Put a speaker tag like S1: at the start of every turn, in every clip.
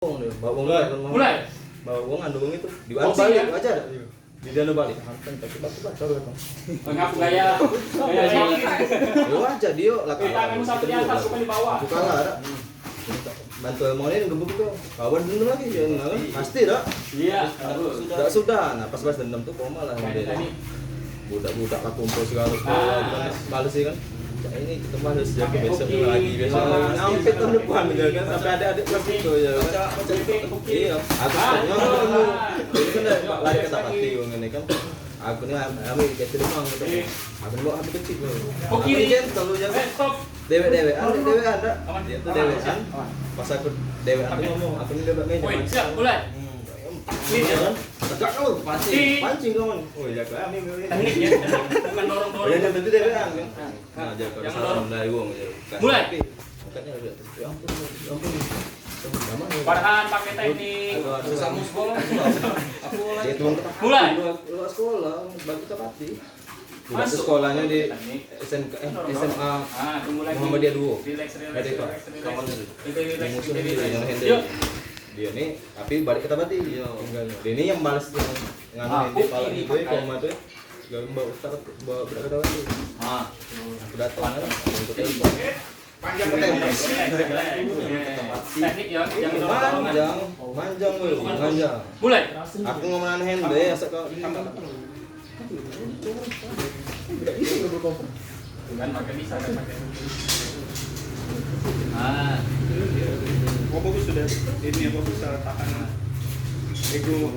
S1: Bawa uang
S2: mulai.
S1: Bawa uang andung itu dibawa balik aja ada. Di dalam balik hantam tapi baca kan.
S2: Mengaku gaya
S1: Yo aja dia lah.
S2: tanganmu sampai di atas bukan di bawah.
S1: Bukan lah ada. Bantu mau ini gebuk itu. Kawan dendam lagi ya enggak pasti dah.
S2: Iya,
S1: Sudah. Nah, pas dendam tuh koma lah dia. Budak-budak lah kumpul segala males sih kan. Ya ini kita harus jaga besok lagi sampai tahun depan gitu kan sampai ada adik kelas itu ya iya aku tanya ketemu jadi kan lari ke Tapati ini kan aku nih kami kecil doang gitu aku bawa api kecil
S2: oh kiri
S1: kalau ya
S2: stop
S1: dewe ada dia tuh dewean pas aku dewean tuh ngomong aku nih dewe meja
S2: siap mulai
S1: ini kan tegak kau pancing kawan oh ya kami
S2: teknik ya bukan dorong-dorong
S1: ya nanti dewean kan nah jaga salam dari uang
S2: mulai
S1: makanya udah ya ampun
S2: padahal pakai teknik
S3: Sesama sekolah aku
S1: dia tuang
S2: mulai
S1: lu sekolah bagi Tapati udah sekolahnya di SMK SMA
S2: tunggu lagi
S1: Muhammadiyah 2
S2: relax
S1: ada kok kawan itu yang handle
S2: yuk
S1: dia nih tapi balik ke Tapati dia ini yang balas yang nganu handle pala itu koma tuh gak bawa ustaz bawa berapa tahun tuh aku datang kan untuk telepon
S2: teknik ya yang dorong-dorongan
S1: manjang
S2: mulai
S1: aku ngomongin handle ya sekali
S2: kan pakai bisa kan pakai
S3: oh bagus sudah ini apa bisa tahan ego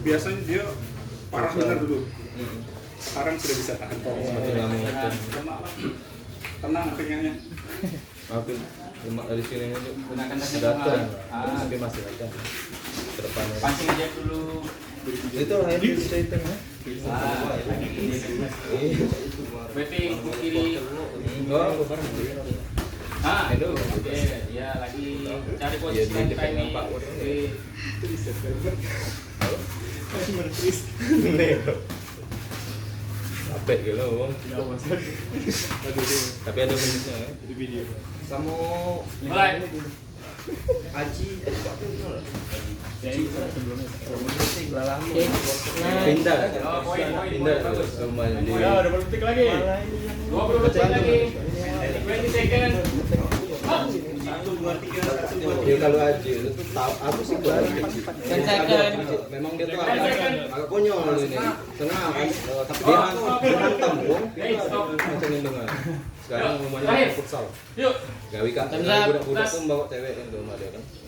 S3: biasanya dia parah benar dulu sekarang sudah bisa tahan tenang pengennya
S1: aku cuma dari sini
S2: gunakan teknik
S1: datang tapi masih ada ke depannya
S2: pancing aja dulu
S1: itu lah ini bisa itu ya
S2: Wepi kiri
S1: enggak aku bareng
S2: itu ya lagi cari posisi yang ini
S1: capek gitu bang tapi ada bentuknya ya
S3: di video
S1: sama
S2: mulai
S1: Aji pindah
S2: pindah
S1: ke rumah di
S2: ya udah berdetik lagi 20 detik lagi 20 second
S1: dia kalau Aji itu tahu aku sih memang dia tuh agak konyol ini tengah kan tapi dia hantam dong macam dengan sekarang rumahnya futsal
S2: yuk
S1: gawi kan budak-budak tuh bawa cewek yang rumah dia kan